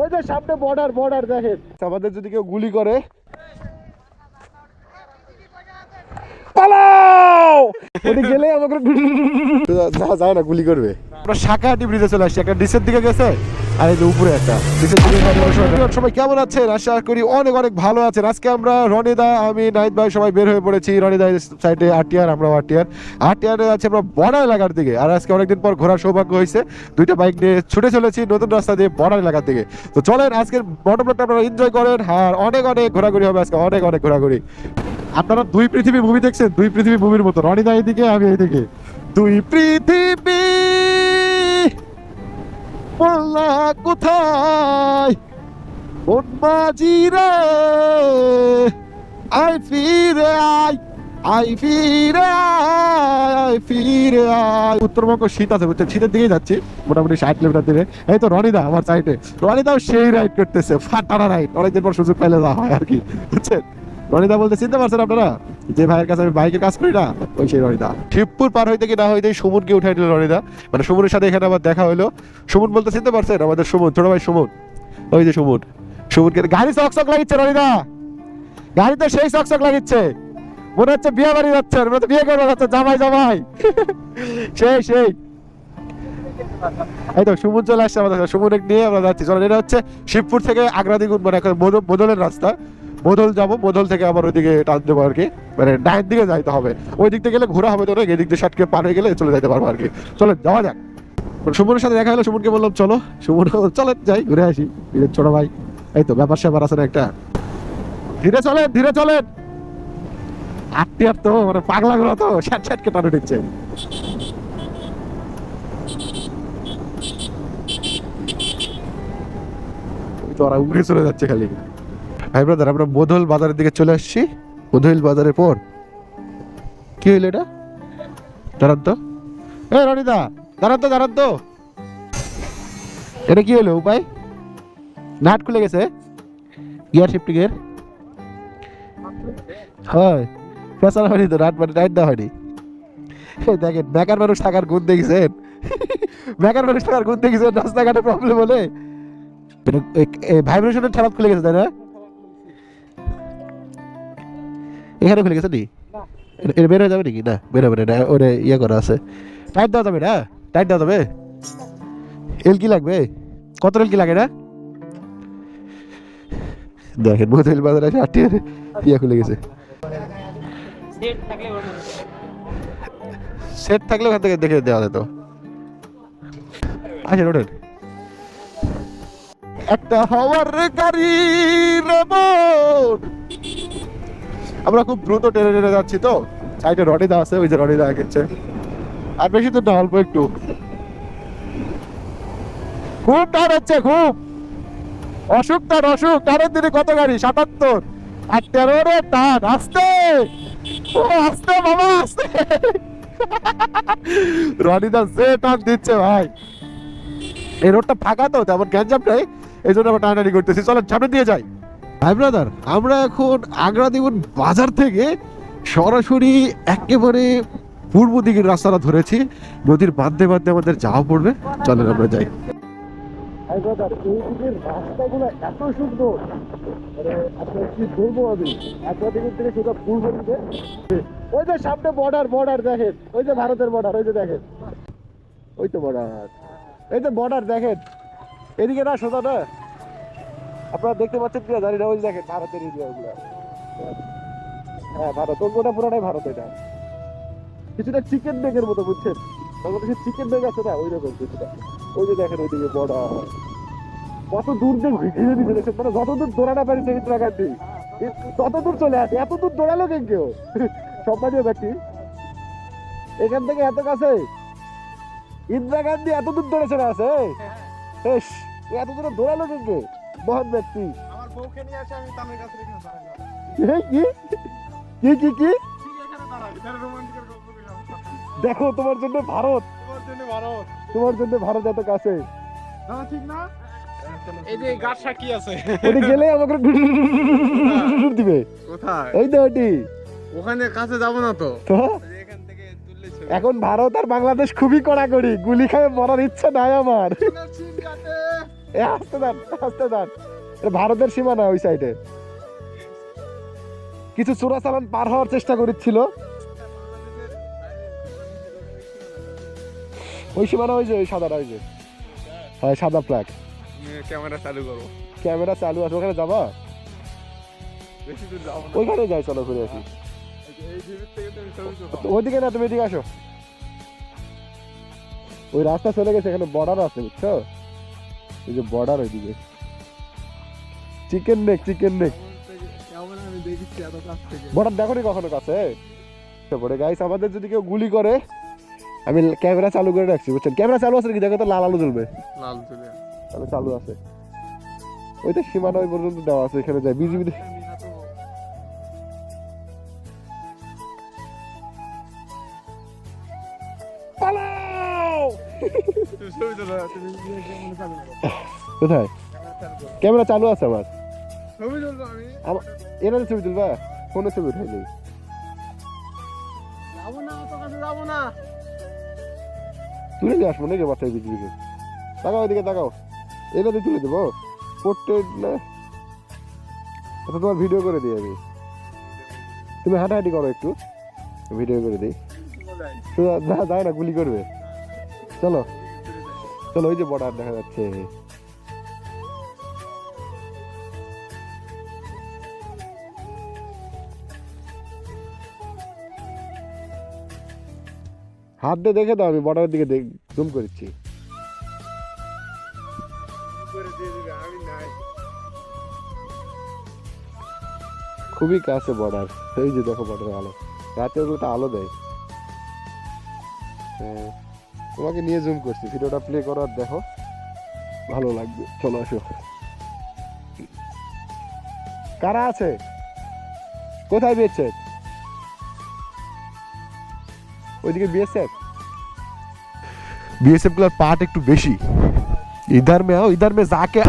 ওই যে সামনে বর্ডার দেখেন, আমাদের যদি কেউ গুলি করে পালাও, ওদিকে গেলে আমাকে যায় না, গুলি করবে। আমরা শাকাহাটি ব্রিজে চলে আসছি, একটা ডিসের দিকে গেছে আর এই যে উপরে একটা ডিসের দিকে। সবাই কেমন আছেন? আশা করি অনেক অনেক ভালো আছেন। আজকে আমরা রনিদা, আমি, নাইট ভাই সবাই বের হয়ে পড়েছি। রনিদা সাইডে আরটিআর, আমরা আরটিআরে আছে আমরা বর্ডার এলাকার দিকে। আর আজকে অনেকদিন পর ঘোরার সৌভাগ্য হয়েছে, দুইটা বাইক নিয়ে ছুটে চলেছি নতুন রাস্তা দিয়ে বর্ডার এলাকার দিকে। তো চলেন আজকের বর্ডার ব্লগটা আপনারা এনজয় করেন। আর অনেক অনেক ঘোরাঘুরি হবে আজকে, অনেক অনেক ঘোরাঘুরি। আপনারা দুই পৃথিবী মুভি দেখছেন, দুই পৃথিবী মুভির মতো, রনিদা এইদিকে আমি এইদিকে, দুই পৃথিবী বললা কোথায় কোন মাঝিরে আই ফিরে আই। উত্তরবঙ্গ শীত আছে বুঝছেন, শীতের দিকেই যাচ্ছি মোটামুটি 60 কিলোমিটার দিকে। এই তো রনিদা আমার সাইডে, রনিদাও সেই রাইড করতেছে, ফাটানা রাইড, অনেকদিন পর সুযোগ পাইলে যাওয়া হয় আর কি, বুঝছেন। রনিদা বলতে চিনতে পারছেন আপনারা, যে ভাইয়ের কাছে আমি বাইকের কাজ করি না, ওই সেই রনিদা। শিবপুর পার হইতে কি না হইতে সুমনকে উঠাই দিল রনিদা, মানে সুমনের সাথে এখানে আবার দেখা হইলো। সুমন বলতে চিনতে পারছেন, আমাদের সুমন, ছোট ভাই সুমন, ওই যে সুমনকে গাড়ি চকচক লাগিচ্ছে রনিদা, গাড়িতে সেই চকচক লাগিচ্ছে, মনে হচ্ছে বিয়ে বাড়ি যাচ্ছে, বিয়ে করবে যাচ্ছে, জামাই সেই এই তো সুমন চলে আসছে আমাদের, সুমন নিয়ে আমরা যাচ্ছি। চলো, এটা হচ্ছে শিবপুর থেকে আগ্রা দিগুন, মানে বদলের রাস্তা, বদল যাবো, বদল থেকে আবার ওইদিকে টান দেবো আর কি, মানে ডাইন দিকে যাইতে হবে। ওই দিক থেকে গেলে ঘোরা হবে, তো এই দিক দিয়ে ষাটকে পার হয়ে গেলে চলে যাইতে পারবো আর কি। চলো যাওয়া যাক। সুমনের সাথে দেখা হলো, সুমনকে বললাম চলো, সুমন চলে যাই ঘুরে আসি, ছোট ভাই। এই তো ব্যাপার স্যাপার আছে না একটা, ধীরে চলেন। আটটি তো মানে পাগলা গুলো তো ষাটকে টানে দিচ্ছে। ওরা উড়ে চলে যাচ্ছে খালি। ভাই ব্রাদার, আমরা বদল বাজারের দিকে চলে আসছি। বদল বাজারের পর কি হইলো এটা? দাঁড়ান তো, এ রনিদা দাঁড়ান তো, এটা কি হলো? উপায় নাট খুলে গেছে, গিয়ার শিফটিং এর হয় ফেসানো হয়নি তো, নাইট দেওয়া হয়নি। দেখেন বেকার মানুষ থাকার গুণ দেখেছেন, রাস্তাঘাটে প্রবলেম হলে ভাইব্রেশনের ঠেলাত খুলে গেছে, তাই না? এখানে খুলে গেছে নি, এটা বের হয়ে যাবে নাকি? না বের হবে না, ওরে ইয়ে করা আছে, টাইট দেওয়া যাবে না, টাইট দেওয়া যাবে। এল কি লাগবে, কত এল কি লাগে না? দেখেন বোতল বাজারে আছে, আটটি ইয়ে খুলে গেছে। সেট থাকলে ওখান থেকে দেখে দেওয়া যেত। আচ্ছা ওঠেন, একটা হাওয়ার গাড়ি রেমন, আমরা খুব দ্রুত টেনে যাচ্ছি তো, সাইডে রনিদা আছে, ওই যে রনিদা আগেছে, আর বেশি তো না, অল্প একটু। খুব টান হচ্ছে, খুব অসুখ টানের দিনে কত গাড়ি, 77 আর 13 টান, আস্তে বাবা আস্তে। রনিদা যে টান দিচ্ছে ভাই, এই রোডটা ফাঁকা তো, তেমন গ্যাঞ্জাম নেই, এই জন্য আমরা টানাটানি করতেছি। চলেন সামনে দিয়ে যাই। ভাই ব্রাদার, আমরা এখন আগ্রা দিগুন বাজার থেকে সরাসরি একেবারে পূর্ব দিকের রাস্তাটা ধরেছি, নদীর বাঁধতে আমাদের যাওয়া পড়বে। চলেন আমরা যাই। ভাই ব্রাদার, এই দিকের রাস্তাগুলো এত সুন্দর, আপনার কি বলবো আমি, আগ্রা দিগুন থেকে সোজা পূর্ব দিকে, ওই যে সামনে বর্ডার দেখেন, ওই যে ভারতের বর্ডার, ওই যে দেখেন, ওই তো বর্ডার, এই যে বর্ডার দেখেন, এদিকে না সোজা না, আপনারা দেখতে পাচ্ছেন কিনা জানি না, ওই দেখেন ভারতের এরিয়া ওগুলো, হ্যাঁ ভারত, ওটা পুরোটাই ভারত। এটা কিছুটা চিকেন বেগের মতো, বুঝছেন, বাংলাদেশের চিকেন বেগ আছে না, ওই রকম কিছুটা। ওই যে দেখেন ওইদিকে বর্ডার, কত দূর দিয়ে ঘিরে দিতে দেখছেন, মানে যতদূর দৌড়ানো পারি ইন্দিরা গান্ধী ততদূর চলে আসে, এত দূর দৌড়ালো কেউ সম্মানীয় ব্যক্তি, এখান থেকে এত কাছে ইন্দিরা গান্ধী এত দূর দৌড়েছে না আছে, এত দূরে দৌড়ালো কেউ, মহান ব্যক্তি। আমার বউকে নিয়ে আসে, আমি তাদের কাছে রেখে কি দেখো, তোমার জন্য ভারত এত কাছে, ঠিক না? এই যে গাছটা কি আছে, ওটি গেলে আমাকে দিবে কোথায়, এই তো ওটি, ওখানে কাছে যাব না তো, এখান থেকে তুললে এখন ভারত আর বাংলাদেশ খুবই কড়াকড়ি, গুলি খাবে মরার ইচ্ছা নাই আমার। আস্তে যান আস্তে যান, ভারতের সীমানা ওই সাইডে। কিছু চোরাচালান পার হওয়ার চেষ্টা করছিল, ওই সীমানা ওই যে ওই সাদাটা, ওই যে হ্যাঁ সাদা ফ্ল্যাগ। ক্যামেরা চালু করো, ক্যামেরা চালু আছে, ওখানে যাবা? বেশি দূর যাবো না। ওইখানে যাই, চলো ঘুরে আসি। এই ভিড় থেকে তুমি ছবি তুলো। ওইদিকে না, তুমি এদিকে আসো। ওই রাস্তা চলে গেছে, এখানে বর্ডার আছে বুঝছো, এই যে বর্ডার ওইদিকে। চিকেন নেক, চিকেন নেক কেমন আমি দেখেছি এত কাছ থেকে। বর্ডার দেখো নি কখনো কাছে? তারপরে গাইস আমাদের যদি কেউ গুলি করে, আমি ক্যামেরা চালু করে রাখছি বুঝছেন। ক্যামেরা চালু আছে নাকি দেখো তো, লাল আলো জ্বলবে। লাল চলে তাহলে চালু আছে, ওইটা সীমানা ওই পর্যন্ত দেওয়া আছে, এখানে যায় বিজিবি। ছবি তুলো, তুমি ক্যামেরা চালু করো। কোথায় ক্যামেরা চালু আছে আমার? ছবি তুলবো আমি। এনাদের ছবি তুলবা? ফোনে ছবি উঠাই নেই। যাবো না, তোর কাছে যাবো না। তুলে নিয়ে আসবো নাকি বাচ্চাকে বিজিবিকে? তাকাও এদিকে তাকাও, এনাদের তুলে দেবো পোর্ট্রেট না? আচ্ছা তোমার ভিডিও করে দিই আমি, তুমি হাঁটাহাঁটি করো একটু, ভিডিও করে দিই। যায় না, গুলি করবে। চলো চলো, ওই যে বর্ডার দেখা যাচ্ছে। হাত দিয়ে দেখে দাও, আমি বর্ডারের দিকে জুম করেছি। করে দিয়ে দিবে, আমি নাই। খুবই কাছে বর্ডার, এই যে দেখো বর্ডারের আলো, রাতের বেলাটা আলো দেয়। হ্যাঁ, তোমাকে নিয়ে জুম করছি, ভিডিওটা প্লে করো আর দেখো, ভালো লাগবে। চলো আসো। কারা আছে? কোথায় বিএসএফ? ওইদিকে বিএসএফ। বিএসএফ গুলোর পার্ট একটু বেশি, ইধার মে আও ইধার মে যাকে।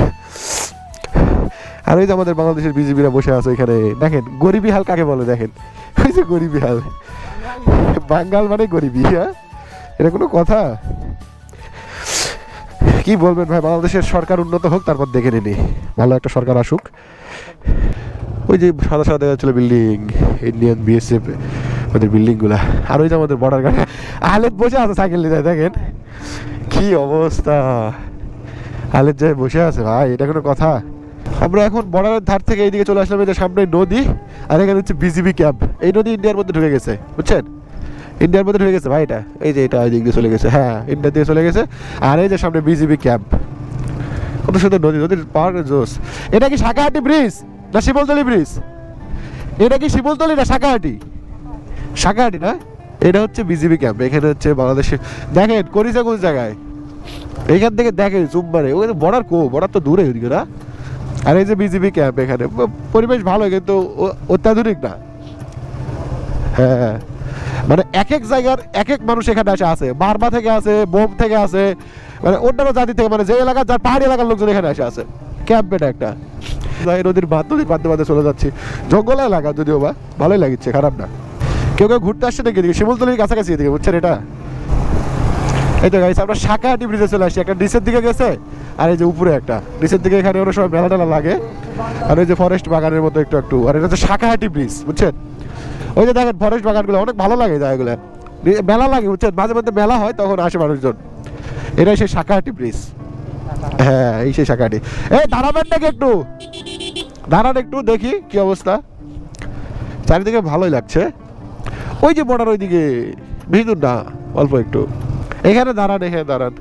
আর ওই যে আমাদের বাংলাদেশের বিজিবিরা বসে আছে ওইখানে, দেখেন গরিবি হাল কাকে বলে, দেখেন ওই যে গরিবি হাল। বাঙ্গাল মানে গরিবি, হ্যাঁ এটা কোনো কথা? কি বলবেন ভাই, বাংলাদেশের সরকার উন্নত হোক, তারপর দেখে নিনি, ভালো একটা সরকার আসুক। ওই যে সাদা সাদা দেখা যাচ্ছিল বিল্ডিং, ইন্ডিয়ান বিএসএফ ওদের বিল্ডিং গুলা। আর ওই যে আমাদের বর্ডার গার্ড আলেদ বসে আছে সাইকেল নিয়ে যায়, দেখেন কি অবস্থা। আলেদ যায় বসে আছে ভাই, এটা কোনো কথা? আমরা এখন বর্ডারের ধার থেকে এইদিকে চলে আসলাম, এই যে সামনে নদী, আর এখানে হচ্ছে বিজিবি ক্যাম্প। এই নদী ইন্ডিয়ার মধ্যে ঢুকে গেছে বুঝছেন, ইন্ডিয়ার মধ্যে ঢুকে গেছে ভাই। এটা এই যে এটা দিক দিয়ে চলে গেছে, হ্যাঁ ইন্ডিয়া দিয়ে চলে গেছে। আর এই যে সামনে বিজিবি ক্যাম্প, কত সুন্দর নদী, নদীর পাহাড়ের জোস। এটা কি সাকাহাটি ব্রিজ না শিবলতলি ব্রিজ? এটা কি শিবলতলি না সাকাহাটি? সাকাহাটি না, এটা হচ্ছে বিজিবি ক্যাম্প। এখানে হচ্ছে বাংলাদেশে দেখেন করিছে কোন জায়গায়, এইখান থেকে দেখেন চুম্বারে, ওই বর্ডার বর্ডার তো দূরে ওইদিকে না। আর এই যে বিজিবি ক্যাম্প, এখানে পরিবেশ ভালো কিন্তু অত্যাধুনিক না। হ্যাঁ মানে এক এক জায়গার এক এক মানুষ এখানে আসে, আছে বারবা থেকে আছে, বোম থেকে আছে, মানে অন্যান্য জাতি থেকে, মানে যে এলাকা যার পাহাড়ি এলাকার লোকজন এখানে আসে আছে। ক্যাম্প এটা একটা, নদীর বাঁধতে বাঁধতে চলে যাচ্ছি। জঙ্গল এলাকা যদিও বা, ভালোই লাগছে, খারাপ না। কেউ কেউ ঘুরতে আসছে নাকি এদিকে, শিমুলতলির কাছাকাছি এদিকে বুঝছেন এটা। এই তো গাইস আমরা সাকাহাটি ব্রিজে চলে আসছি, একটা নিচের দিকে গেছে, আর এই যে উপরে একটা নিচের দিকে, এখানে অনেক সময় মেলা টেলা লাগে। আর ওই যে ফরেস্ট বাগানের মতো একটু একটু, আর এটা হচ্ছে সাকাহাটি ব্রিজ বুঝছেন। ওই যে দেখেন ফরেস্ট বাগানগুলো অনেক ভালো লাগে জায়গাগুলো, মেলা লাগে বুঝছেন, মাঝে মধ্যে মেলা হয় তখন আসে মানুষজন। এটাই সেই সাকাহাটি ব্রিজ, হ্যাঁ এই সেই সাকাহাটি। এই দাঁড়াবেন নাকি একটু, দাঁড়ান একটু দেখি কি অবস্থা। চারিদিকে ভালোই লাগছে। ওই যে বর্ডার ওইদিকে, বেশি দূর না, অল্প একটু। এখানে দাঁড়ান, এখানে দাঁড়ান।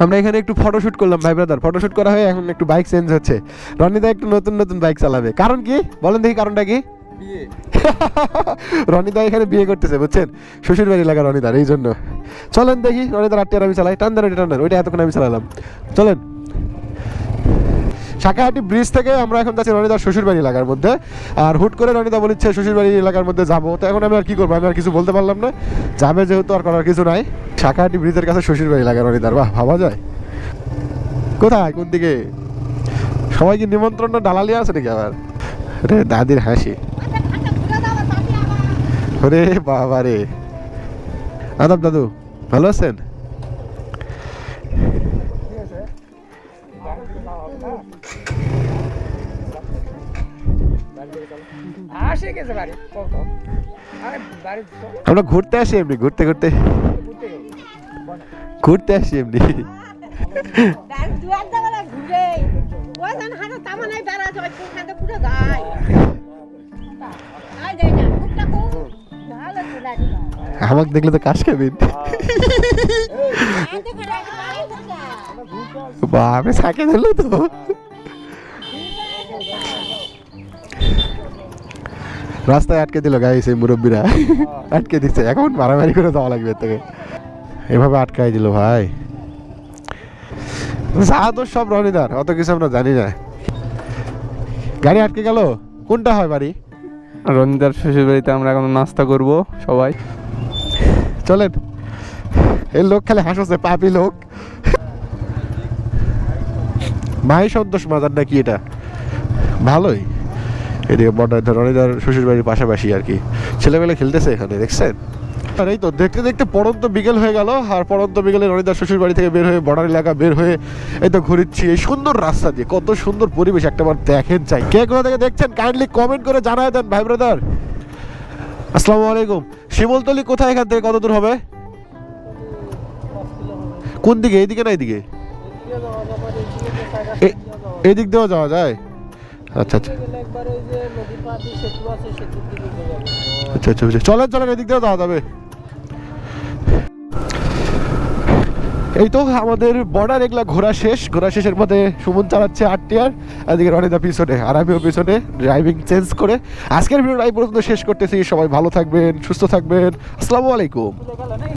আমরা এখানে একটু ফটোশুট করলাম ভাই ব্রাদার, ফটোশুট করা হয়ে এখন একটু বাইক চেঞ্জ হচ্ছে। রনিদা একটু নতুন নতুন বাইক চালাবে, কারণ কি বলেন দেখি, কারণটা কি? রনিদা এখানে বিয়ে করতেছে বুঝছেন, শ্বশুর বাড়ি লাগা রনিদার, এই জন্য। চলেন দেখি রনিদার আটটি, আর আমি চালাই, টান টান, ওইটা এতক্ষণ আমি চালালাম। চলেন সাকাহাটি ব্রিজ থেকে আমরা এখন যাচ্ছি রনিদার শ্বশুর বাড়ি এলাকার মধ্যে। আর হুট করে রনিদা বলেছে শ্বশুর বাড়ি এলাকার মধ্যে যাবো, তো এখন আমি আর কি করবো, আমি আর কিছু বলতে পারলাম না। যাবে যেহেতু আর করার কিছু নাই। সাকাহাটি ব্রিজের কাছে শ্বশুর বাড়ি এলাকা রনিদার, বাহ ভাবা যায়। কোথায় কোন দিকে? সবাই কি নিমন্ত্রণ ডালালি আছে নাকি আবার? রে দাদির হাসি, রে বাবা রে। আদাব দাদু, ভালো আছেন? আসে গেছে বাড়ি কত আরে বাড়ি তো আমরা ঘুরতে আসি এমনি, ঘুরতে ঘুরতে ঘুরতে গেল ঘুরতে আসি এমনি। তার দুয়ার দেওয়ালা ঘুরে ওই জন হাতে তামানাই বেড়া যায় কোনখানে পুরো গায় আই দেই না কুকটা কুক ভালো তো লাগে আমাকে দেখলে তো কাশ খাবেন। আতে করে বাড়ি থেকে বাপরে সাকে ধরলো তো। রাস্তায় আটকে দিল গাইস এই মুরব্বীরা, আটকে দিচ্ছে, এখন মারামারি করে দেওয়া লাগবে এর থেকে। এভাবে আটকাই দিল ভাই। যা তো সব রনিদার, অত কিছু আমরা জানি না। গাড়ি আটকে গেল, কোনটা হয় বাড়ি? রনিদার শ্বশুর বাড়িতে আমরা এখন নাস্তা করব সবাই। চলেন। এই লোক খালি হাসছে, পাপি লোক। ভাই সন্তোষ মাজার নাকি এটা? ভালোই। এদিকে বর্ডার রনিদার শ্বশুর বাড়ির পাশাপাশি আর কি। ছেলেমেলে খেলতেছে এখানে, দেখছেন? আর এই তো দেখতে দেখতে পড়ন্ত বিকেল হয়ে গেল। আর পড়ন্ত বিকেলে রনিদার শ্বশুর বাড়ি থেকে বের হয়ে বর্ডার এলাকা বের হয়ে এই তো ঘুরিচ্ছি এই সুন্দর রাস্তা দিয়ে। কত সুন্দর পরিবেশ, একটাবার দেখেন চাই। কে কোথা থেকে দেখছেন কাইন্ডলি কমেন্ট করে জানায় দেন ভাই ব্রাদার। আসসালামু আলাইকুম। শিমুলতলি কোথায়, এখান থেকে কত দূর হবে? কোন দিকে, এইদিকে না এইদিকে? এদিক দিয়েও যাওয়া যায়? আচ্ছা আচ্ছা আচ্ছা আচ্ছা আচ্ছা, চলেন চলেন, এদিক দিয়েও যাওয়া যাবে। এই তো আমাদের বর্ডার এগুলা ঘোরা শেষ। ঘোরা শেষের মধ্যে সুমন চালাচ্ছে 8 টিয়ার, এদিকে রনিদা পিছনে, আর আমিও পিছনে ড্রাইভিং চেঞ্জ করে আজকের ভিডিওটা এই পর্যন্ত শেষ করতেছি। সবাই ভালো থাকবেন, সুস্থ থাকবেন। আসসালামু আলাইকুম।